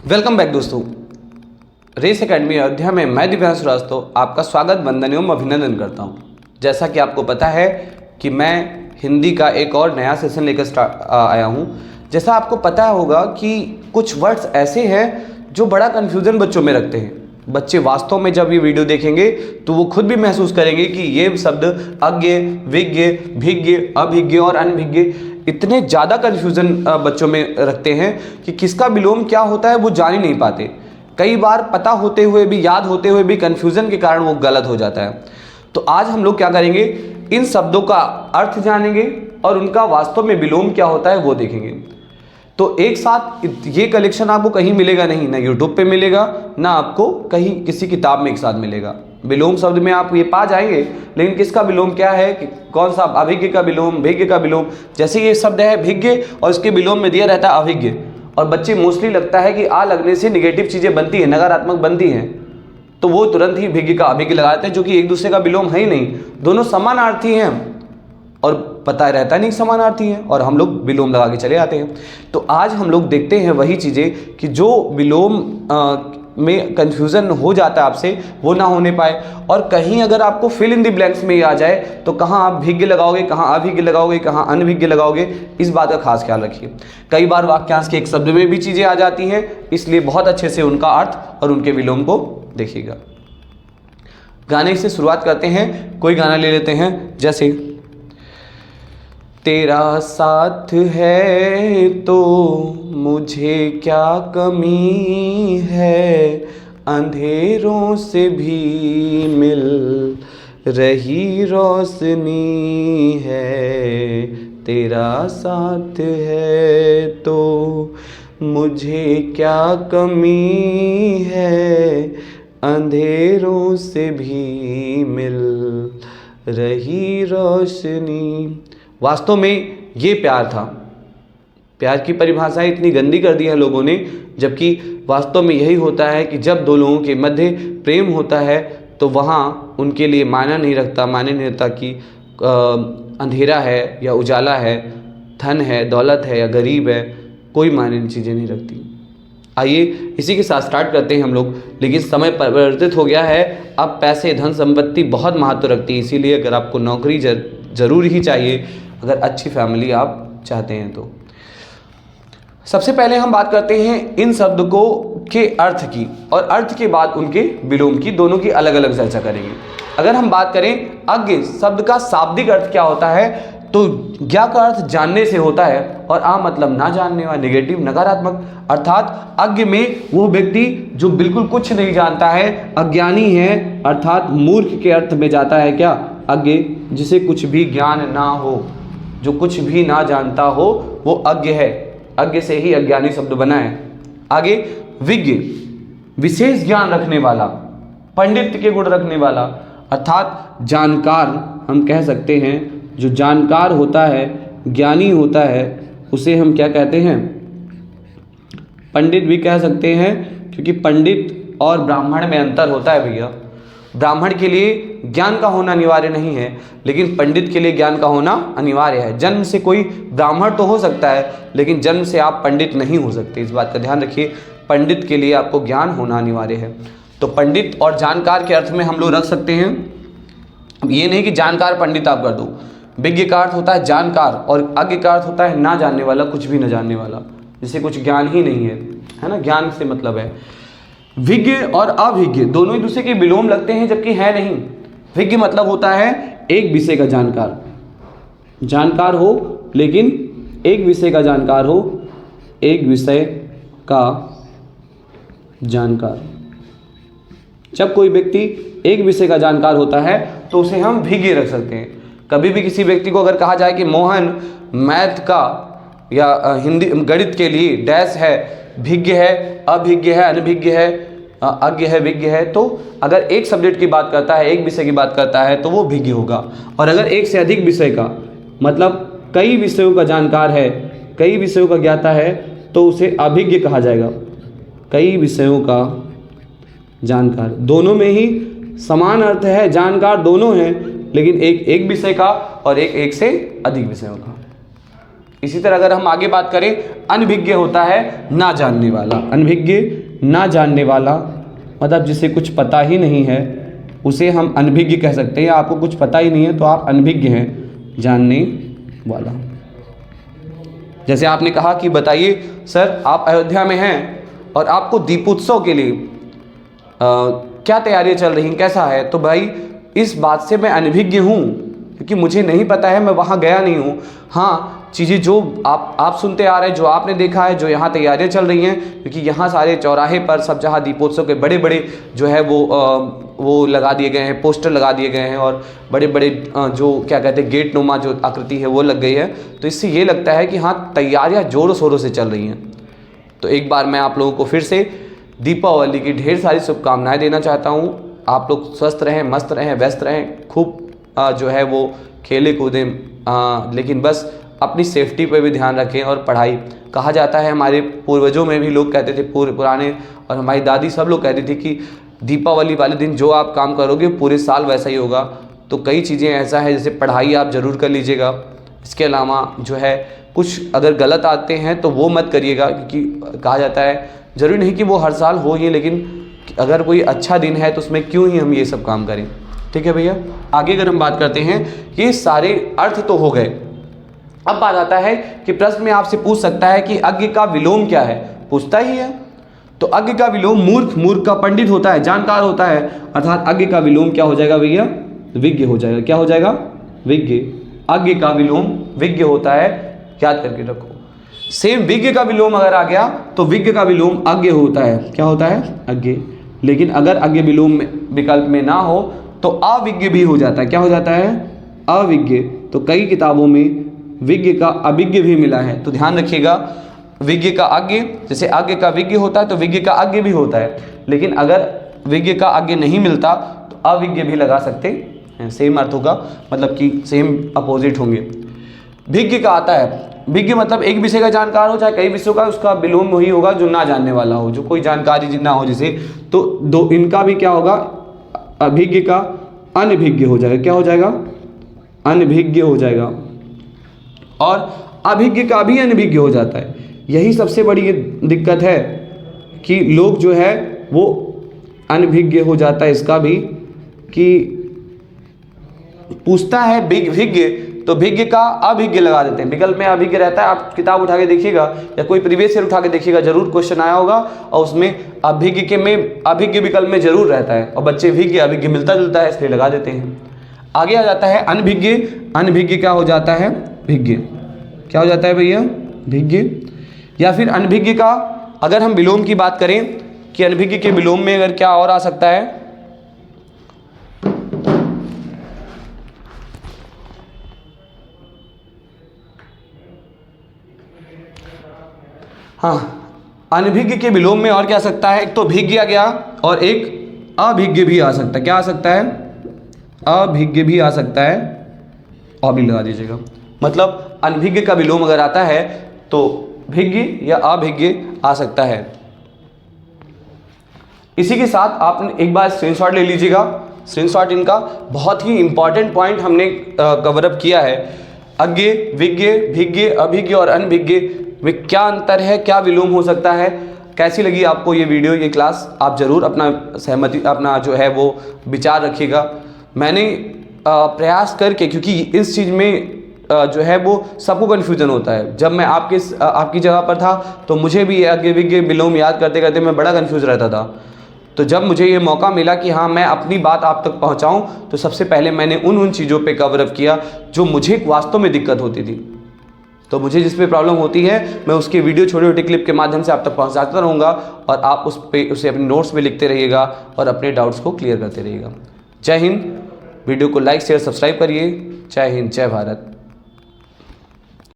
Welcome back दोस्तों। Race academy Ayodhya में मैं दिव्यांश श्रीवास्तव आपका स्वागत वंदन एवं अभिनंदन करता हूं। जैसा कि आपको पता है कि मैं हिंदी का एक और नया सेशन लेकर आया हूं। जैसा आपको पता होगा कि कुछ वर्ड्स ऐसे हैं जो बड़ा कन्फ्यूज़न बच्चों में रखते हैं। बच्चे वास्तव में जब ये वीडियो देखेंगे तो वो खुद भी महसूस करेंगे कि ये शब्द अज्ञ, विज्ञ, भिज्ञ, अभिज्ञ और अनभिज्ञ इतने ज़्यादा कन्फ्यूज़न बच्चों में रखते हैं कि किसका विलोम क्या होता है वो जान ही नहीं पाते। कई बार पता होते हुए भी, याद होते हुए भी कन्फ्यूज़न के कारण वो गलत हो जाता है। तो आज हम लोग क्या करेंगे, इन शब्दों का अर्थ जानेंगे और उनका वास्तव में विलोम क्या होता है वो देखेंगे। तो एक साथ ये कलेक्शन आपको कहीं मिलेगा नहीं, ना यूट्यूब पे मिलेगा, ना आपको कहीं किसी किताब में एक साथ मिलेगा। विलोम शब्द में आप ये पा जाएंगे, लेकिन किसका विलोम क्या है, कि कौन सा, अभिज्ञ का विलोम, भिज्ञ का विलोम। जैसे ये शब्द है भिज्ञ और इसके विलोम में दिया रहता है अभिज्ञ, और बच्चे मोस्टली लगता है कि आ लगने से निगेटिव चीज़ें बनती हैं, नकारात्मक बनती हैं, तो वो तुरंत ही भिज्ञ का अभिज्ञ लगाते हैं, जो कि एक दूसरे का विलोम है ही नहीं, दोनों समानार्थी हैं और पता रहता नहीं समानार्थी हैं, और हम लोग विलोम लगा के चले आते हैं। तो आज हम लोग देखते हैं वही चीज़ें कि जो विलोम में कन्फ्यूज़न हो जाता है आपसे, वो ना होने पाए। और कहीं अगर आपको फिल इन द ब्लैंक्स में ही आ जाए तो कहाँ आप भिज्ञ लगाओगे, कहाँ अभिज्ञ लगाओगे, कहाँ अनभिज्ञ लगाओगे, इस बात का खास ख्याल रखिए। कई बार वाक्यांश के एक शब्द में भी चीज़ें आ जाती हैं, इसलिए बहुत अच्छे से उनका अर्थ और उनके विलोम को देखिएगा। गाने से शुरुआत करते हैं, कोई गाना ले लेते हैं, जैसे तेरा साथ है तो मुझे क्या कमी है, अंधेरों से भी मिल रही रोशनी है। तेरा साथ है तो मुझे क्या कमी है, अंधेरों से भी मिल रही रोशनी। वास्तव में ये प्यार था। प्यार की परिभाषा इतनी गंदी कर दी है लोगों ने, जबकि वास्तव में यही होता है कि जब दो लोगों के मध्य प्रेम होता है तो वहाँ उनके लिए मायना नहीं रखता कि अंधेरा है या उजाला है, धन है, दौलत है या गरीब है, कोई मायने चीज़ें नहीं रखती। आइए इसी के साथ स्टार्ट करते हैं हम लोग। लेकिन समय परिवर्तित हो गया है, अब पैसे, धन संपत्ति बहुत महत्व रखती है। इसीलिए अगर आपको नौकरी ज़रूर ही चाहिए, अगर अच्छी फैमिली आप चाहते हैं तो। सबसे पहले हम बात करते हैं इन शब्द को के अर्थ की, और अर्थ के बाद उनके विलोम की, दोनों की अलग अलग चर्चा करेंगे। अगर हम बात करें अज्ञ शब्द का शाब्दिक अर्थ क्या होता है, तो ज्ञा का अर्थ जानने से होता है, और आ मतलब ना जानने वाला, निगेटिव, नकारात्मक। अर्थात अज्ञ में वो व्यक्ति जो बिल्कुल कुछ नहीं जानता है, अज्ञानी है, अर्थात मूर्ख के अर्थ में जाता है क्या, अज्ञ, जिसे कुछ भी ज्ञान ना हो, जो कुछ भी ना जानता हो वो अज्ञ है। अज्ञ से ही अज्ञानी शब्द बना है। आगे विज्ञ, विशेष ज्ञान रखने वाला, पंडित के गुण रखने वाला, अर्थात जानकार हम कह सकते हैं। जो जानकार होता है, ज्ञानी होता है, उसे हम क्या कहते हैं, पंडित भी कह सकते हैं, क्योंकि पंडित और ब्राह्मण में अंतर होता है भैया। ब्राह्मण के लिए ज्ञान का होना अनिवार्य नहीं है, लेकिन पंडित के लिए ज्ञान का होना अनिवार्य है। जन्म से कोई ब्राह्मण तो हो सकता है, लेकिन जन्म से आप पंडित नहीं हो सकते, इस बात का ध्यान रखिए। पंडित के लिए आपको ज्ञान होना अनिवार्य है। तो पंडित और जानकार के अर्थ में हम लोग रख सकते हैं। ये नहीं कि जानकार पंडित आप कर दो। विज्ञ का अर्थ होता है जानकार, और अज्ञ का अर्थ होता है ना जानने वाला, कुछ भी न जानने वाला, जिसे कुछ ज्ञान ही नहीं है ना, ज्ञान से मतलब है। विज्ञ और अभिज्ञ दोनों ही दूसरे के विलोम लगते हैं, जबकि है नहीं। विज्ञ मतलब होता है एक विषय का जानकार, जानकार हो लेकिन एक विषय का जानकार हो, एक विषय का जानकार। जब कोई व्यक्ति एक विषय का जानकार होता है तो उसे हम भिज्ञ रख सकते हैं। कभी भी किसी व्यक्ति को अगर कहा जाए कि मोहन मैथ का या हिंदी गणित के लिए डैश है, भिज्ञ है, अभिज्ञ है, अनभिज्ञ है, अज्ञ है, विज्ञ है, तो अगर एक सब्जेक्ट की बात करता है, एक विषय की बात करता है, तो वो भिज्ञ होगा। और अगर एक से अधिक विषय का, मतलब कई विषयों का जानकार है, कई विषयों का ज्ञाता है, तो उसे अभिज्ञ कहा जाएगा। कई विषयों का जानकार, दोनों में ही समान अर्थ है, जानकार दोनों हैं, लेकिन एक एक विषय का और एक से अधिक विषयों का। इसी तरह अगर हम आगे बात करें, अनभिज्ञ होता है ना जानने वाला। अनभिज्ञ ना जानने वाला मतलब जिसे कुछ पता ही नहीं है उसे हम अनभिज्ञ कह सकते हैं। आपको कुछ पता ही नहीं है तो आप अनभिज्ञ हैं, जानने वाला। जैसे आपने कहा कि बताइए सर आप अयोध्या में हैं और आपको दीपोत्सव के लिए क्या तैयारियां चल रही हैं, कैसा है? तो भाई इस बात से मैं अनभिज्ञ हूँ क्योंकि मुझे नहीं पता है, मैं वहाँ गया नहीं हूँ। हाँ, चीज़ें जो आप सुनते आ रहे हैं, जो आपने देखा है, जो यहाँ तैयारियां चल रही हैं, क्योंकि यहाँ सारे चौराहे पर सब जहाँ दीपोत्सव के बड़े बड़े जो है वो लगा दिए गए हैं, पोस्टर लगा दिए गए हैं और बड़े बड़े जो क्या कहते हैं गेट नुमा जो आकृति है वो लग गई है। तो इससे ये लगता है कि हाँ तैयारियाँ ज़ोरों शोरों से चल रही हैं। तो एक बार मैं आप लोगों को फिर से दीपावली की ढेर सारी शुभकामनाएं देना चाहता हूँ। आप लोग स्वस्थ रहें, मस्त रहें, व्यस्त रहें, खूब जो है वो खेले कूदें, लेकिन बस अपनी सेफ्टी पे भी ध्यान रखें। और पढ़ाई, कहा जाता है हमारे पूर्वजों में भी लोग कहते थे, पुराने, और हमारी दादी सब लोग कहती थी कि दीपावली वाले दिन जो आप काम करोगे पूरे साल वैसा ही होगा। तो कई चीज़ें ऐसा है, जैसे पढ़ाई आप ज़रूर कर लीजिएगा। इसके अलावा जो है कुछ अगर गलत आते हैं तो वो मत करिएगा, क्योंकि कहा जाता है ज़रूरी नहीं कि वो हर साल हो ही, लेकिन अगर कोई अच्छा दिन है तो उसमें क्यों ही हम ये सब काम करें। ठीक है भैया, आगे अगर हम बात करते हैं, ये सारे अर्थ तो हो गए। अब बात आता है कि प्रश्न में आपसे पूछ सकता है कि अज्ञ का विलोम क्या है, पूछता ही है। तो अज्ञ का विलोम मूर्ख, मूर्ख का पंडित होता है, जानकार होता है, अर्थात अज्ञ का विलोम क्या हो जाएगा भैया, विज्ञ हो जाएगा। क्या हो जाएगा, विज्ञ। अज्ञ का विलोम विज्ञ होता है, याद करके रखो। सेम विज्ञ का विलोम अगर आ गया तो विज्ञ का विलोम अज्ञ होता है। क्या होता है, अज्ञ। लेकिन अगर अज्ञ विलोम विकल्प में ना हो तो अविज्ञ भी हो जाता है। क्या हो जाता है, अविज्ञ। तो कई किताबों में विज्ञ का अविज्ञ भी मिला है, तो ध्यान रखिएगा। विज्ञ का अज्ञ, जैसे अज्ञ का विज्ञ होता है तो विज्ञ का अज्ञ भी होता है, लेकिन अगर विज्ञ का अज्ञ नहीं मिलता तो अविज्ञ भी लगा सकते हैं। सेम अर्थ होगा, मतलब कि सेम अपोजिट होंगे। भिज्ञ का आता है, भिज्ञ मतलब एक विषय का जानकार हो, चाहे कई विषयों का, उसका विलोम वही होगा जो ना जानने वाला हो, जो कोई जानकारी ना हो जिसे। तो दो इनका भी क्या होगा, अभिज्ञ का अनभिज्ञ हो जाएगा। क्या हो जाएगा, अनभिज्ञ हो जाएगा। और अभिज्ञ का भी अनभिज्ञ हो जाता है। यही सबसे बड़ी दिक्कत है कि लोग जो है वो अनभिज्ञ हो जाता है इसका भी, कि पूछता है विज्ञ तो विज्ञ का अभिज्ञ लगा देते हैं, विकल्प में अभिज्ञ रहता है। आप किताब उठा के देखिएगा या कोई प्रीवियस ईयर उठा के देखिएगा, जरूर क्वेश्चन आया होगा और उसमें अभिज्ञ के में अभिज्ञ विकल्प में जरूर रहता है, और बच्चे विज्ञ अभिज्ञ मिलता जुलता है इसलिए लगा देते हैं। आगे आ जाता है अनभिज्ञ। अनभिज्ञ क्या हो जाता है, भिज्ञ। क्या हो जाता है भैया, भिज्ञ। या फिर अनभिज्ञ का अगर हम विलोम की बात करें कि अनभिज्ञ के विलोम में अगर क्या और आ सकता है, हाँ, अनभिज्ञ के विलोम में और क्या आ सकता है, एक तो भिज्ञ आ गया और एक अभिज्ञ भी आ सकता है। क्या आ सकता है, अभिज्ञ भी आ सकता है, और भी लगा दीजिएगा। मतलब अनभिज्ञ का विलोम अगर आता है तो भिज्ञ या अभिज्ञ आ सकता है। इसी के साथ आप एक बार स्क्रीनशॉट ले लीजिएगा। स्क्रीनशॉट इनका बहुत ही इंपॉर्टेंट पॉइंट हमने कवर अप किया है। अज्ञ, विज्ञ, भिज्ञ, अभिज्ञ और अनभिज्ञ में क्या अंतर है, क्या विलोम हो सकता है। कैसी लगी आपको ये वीडियो, ये क्लास? आप ज़रूर अपना सहमति, अपना जो है वो विचार रखिएगा। मैंने प्रयास करके, क्योंकि इस चीज़ में जो है वो सबको कन्फ्यूज़न होता है। जब मैं आपकी जगह पर था तो मुझे भी अज्ञ विज्ञ विलोम याद करते करते मैं बड़ा कन्फ्यूज़ रहता था। तो जब मुझे ये मौका मिला कि हाँ मैं अपनी बात आप तक पहुँचाऊँ, तो सबसे पहले मैंने उन चीज़ों पे कवर अप किया जो मुझे वास्तव में दिक्कत होती थी। तो मुझे जिस पे प्रॉब्लम होती है मैं उसके वीडियो छोटे छोटे क्लिप के माध्यम से आप तक पहुँचाता रहूँगा, और आप उसे अपने नोट्स में लिखते रहिएगा और अपने डाउट्स को क्लियर करते रहिएगा। जय हिंद। वीडियो को लाइक शेयर सब्सक्राइब करिए। जय हिंद, जय भारत।